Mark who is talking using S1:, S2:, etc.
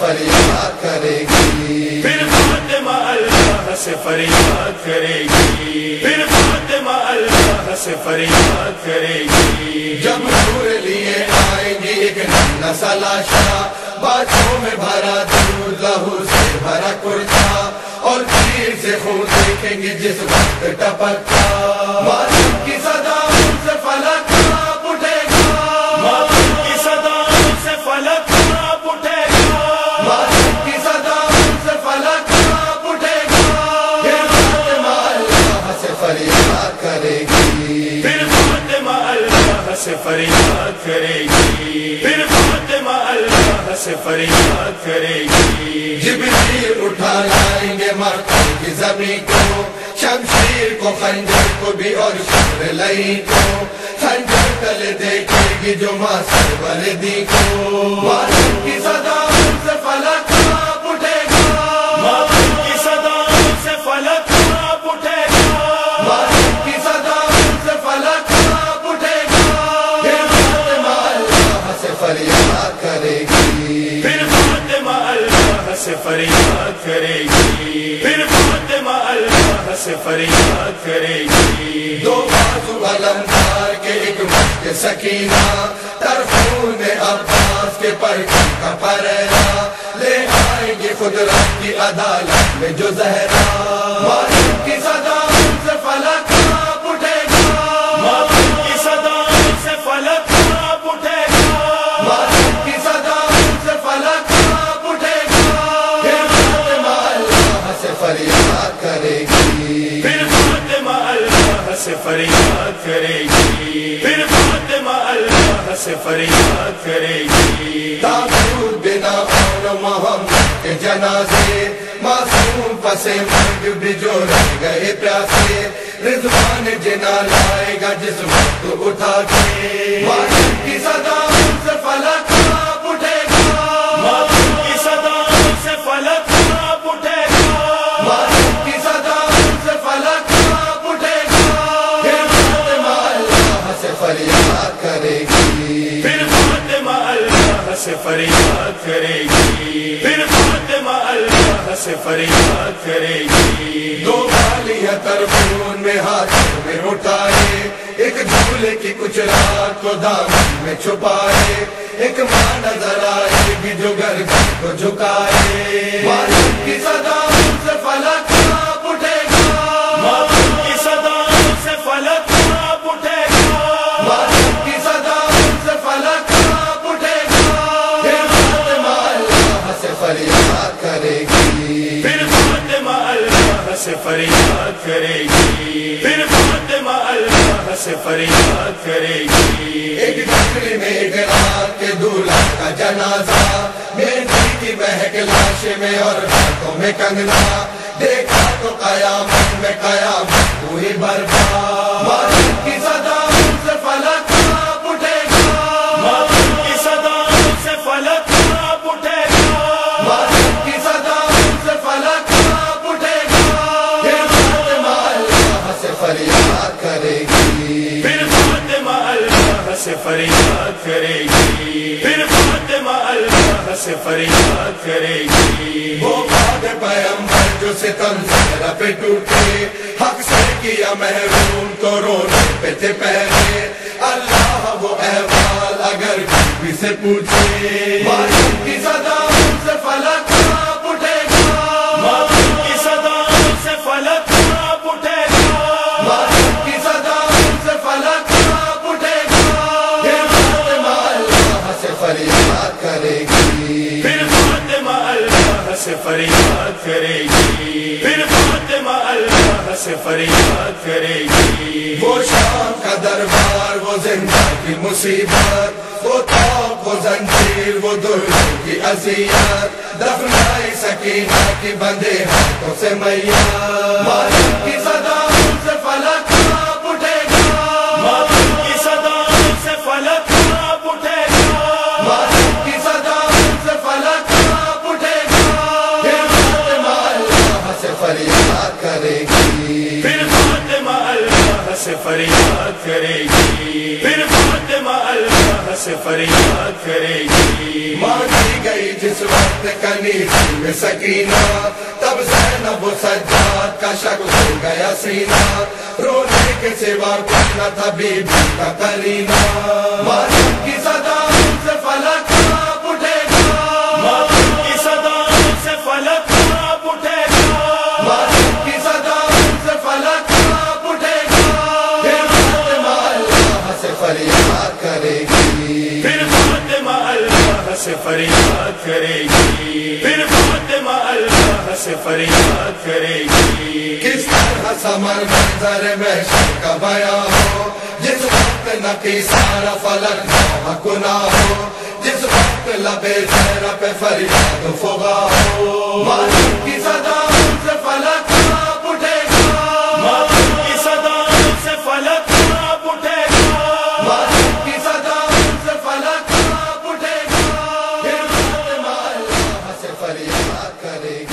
S1: فریاد کرے گی،
S2: پھر فاطمہ اللہ سے فریاد کرے گی، پھر فاطمہ اللہ سے فریاد کرے گی۔
S1: جب نور لیے آئیں گی ایک نسل لاشا، باتوں میں بھرا دودھ لہو سے بھرا کرتا، اور تیر سے خون دیکھیں گے جس وقت ٹپکتا، ماتم کی صدا ان سے فلک کانپ اٹھے گا،
S2: ماتم کی صدا سے فلک کانپ اٹھے گا،
S1: ماتم کی صدا ان سے فلک کانپ اٹھے گا، پھر فاطمہ اللہ سے فریاد کرے گی،
S2: پھر فاطمہ اللہ سے فریاد کرے گی، پھر فاطمہ اللہ سے فریاد کرے گی۔
S1: جبریل اٹھا لائیں گے مکہ کی زمین کو، شمشیر کو خنجر کو بھی اور شمر لئی کو، خنجر تلے دیکھے گی جو ماسر والدی کو، ماتم کی صدا ان سے فلک کانپ اٹھے گا،
S2: ماتم کی صدا سے فلک کانپ اٹھے گا،
S1: ماتم کی صدا ان سے فلک کانپ اٹھے گا، پھر فاطمہ اللہ سے فریاد کرے گی،
S2: پھر فاطمہ اللہ سے فریاد کرے گی، پھر فاطمہ اللہ سے فریاد کرے گی۔
S1: دو بازو علمدار کے ایک مشک سکینہ، طرفون عباس کے پرچم کا پریرا، لے آئیں گے قدرت کی عدالت میں جو زہرا، ماتم کی صدا ان سے فلک کانپ اٹھے گا،
S2: ماتم کی صدا سے فلک کانپ اٹھے گا،
S1: ماتم کی صدا ان سے فلک کانپ اٹھے گا، پھر فاطمہ اللہ سے فریاد کرے گی،
S2: پھر فاطمہ اللہ سے فریاد کرے گی، پھر فاطمہ اللہ سے فریاد کرے گی۔
S1: تابوت بنا اور محمد کے جنازے، معصوم پسے مرگ بھی جو رہ گئے پیاسے، رضوان جنا لائے گا جس وقت اٹھا کے، ماتم کی صدا ان سے فلک کانپ اٹھے گا،
S2: ماتم کی صدا سے فلک کانپ اٹھے گا،
S1: ماتم کی صدا ان سے فلک کانپ اٹھے گا، پھر فاطمہ اللہ سے فریاد کرے گی،
S2: پھر فاطمہ اللہ سے فریاد کرے گی، پھر فاطمہ اللہ سے فریاد کرے گی۔
S1: دو بالیاں طرفون میں ہاتھوں میں اٹھائے، ایک جھولے کی کچھ رات کو دامن میں چھپائے، ایک ماں نظر آئے گی جو گردن کو جھکائے، ماتم کی صدا ان سے فلک کانپ اٹھے گا،
S2: ماتم کی صدا سے فلک کانپ اٹھے گا،
S1: ماتم کی صدا ان سے فلک کانپ اٹھے گا، پھر فاطمہ اللہ سے فریاد کرے گی،
S2: پھر فاطمہ اللہ سے فریاد کرے گی، پھر فاطمہ اللہ سے فریاد کرے گی۔
S1: ایک جھکڑی میں ایک رات کے دولہا کا جنازہ، مہندی کی مہک لاش میں اور ہاتھوں میں کنگنا، دیکھا تو قیامت میں قیامت ہوئی برپا، ماتم کی صدا ان سے فلک کانپ اٹھے گا،
S2: ماتم کی صدا سے فلک کانپ اٹھے گا،
S1: ماتم کی صدا ان سے فلک کانپ اٹھے گا، پھر فاطمہ اللہ سے فریاد کرے گی،
S2: پھر فاطمہ اللہ سے فریاد کرے گی، پھر فاطمہ اللہ سے فریاد کرے گی۔
S1: وہ بعد پیغمبر جو ستم سے پہ ٹوٹے، حق سے کیا محروم تو رونے پہ تھے پہلے، اللہ وہ احوال اگر کسی سے پوچھے، ماتم کی صدا ان سے فلک کانپ اٹھے گا،
S2: ماتم کی صدا سے فلک کانپ اٹھے گا،
S1: ماتم کی صدا ان سے فلک کانپ اٹھے گا، پھر فاطمہ اللہ سے فریاد کرے گی،
S2: پھر فاطمہ اللہ سے فریاد کرے گی، پھر فاطمہ اللہ سے فریاد کرے گی۔
S1: وہ شام کا دربار، وہ زندہ کی مصیبت، وہ توق وہ زنجیر، وہ دلوں کی اذیت، دفنائی سکینہ کی بندے ہاتھوں سے میت، ماتم کی صدا ان سے فلک کانپ اٹھے گا،
S2: ماتم کی صدا سے فلک کانپ اٹھے گا،
S1: ماتم کی صدا ان سے فلک کانپ اٹھے گا، پھر فاطمہ اللہ سے فریاد کرے گی،
S2: پھر فاطمہ اللہ سے فریاد کرے گی، پھر فاطمہ اللہ سے فریاد کرے گی۔ کرے گی.
S1: مانگی گئی جس وقت کنیزی میں سکینہ, تب زینب و سجاد کا شک ہو گیا سینہ, رونے کے سوا کچھ نہ تھا بی بی کا کرینہ. ماتم کی صدا سے فلک کانپ اٹھے گا,
S2: ماتم کی صدا سے فلک کانپ اٹھے گا,
S1: ماتم کی صدا سے فلک کانپ اٹھے گا. پھر فاطمہ اللہ سے فریاد کرے گی,
S2: پھر فاطمہ اللہ سے فریاد کرے گی, پھر فاطمہ اللہ سے فریاد کرے گی.
S1: کس طرح سمر منظر محشر کا بیان ہو, جس وقت نقی سارا فلک نوح کنا ہو, جس وقت لبے زہرا پہ فریاد فغا ہو. ماتم کی صدا سے فلک کانپ اٹھے گا,
S2: ماتم کی صدا سے فلک کانپ اٹھے گا,
S1: ماتم کی صدا سے فلک کانپ اٹھے گا. پھر فاطمہ اللہ سے فریاد کرے گی.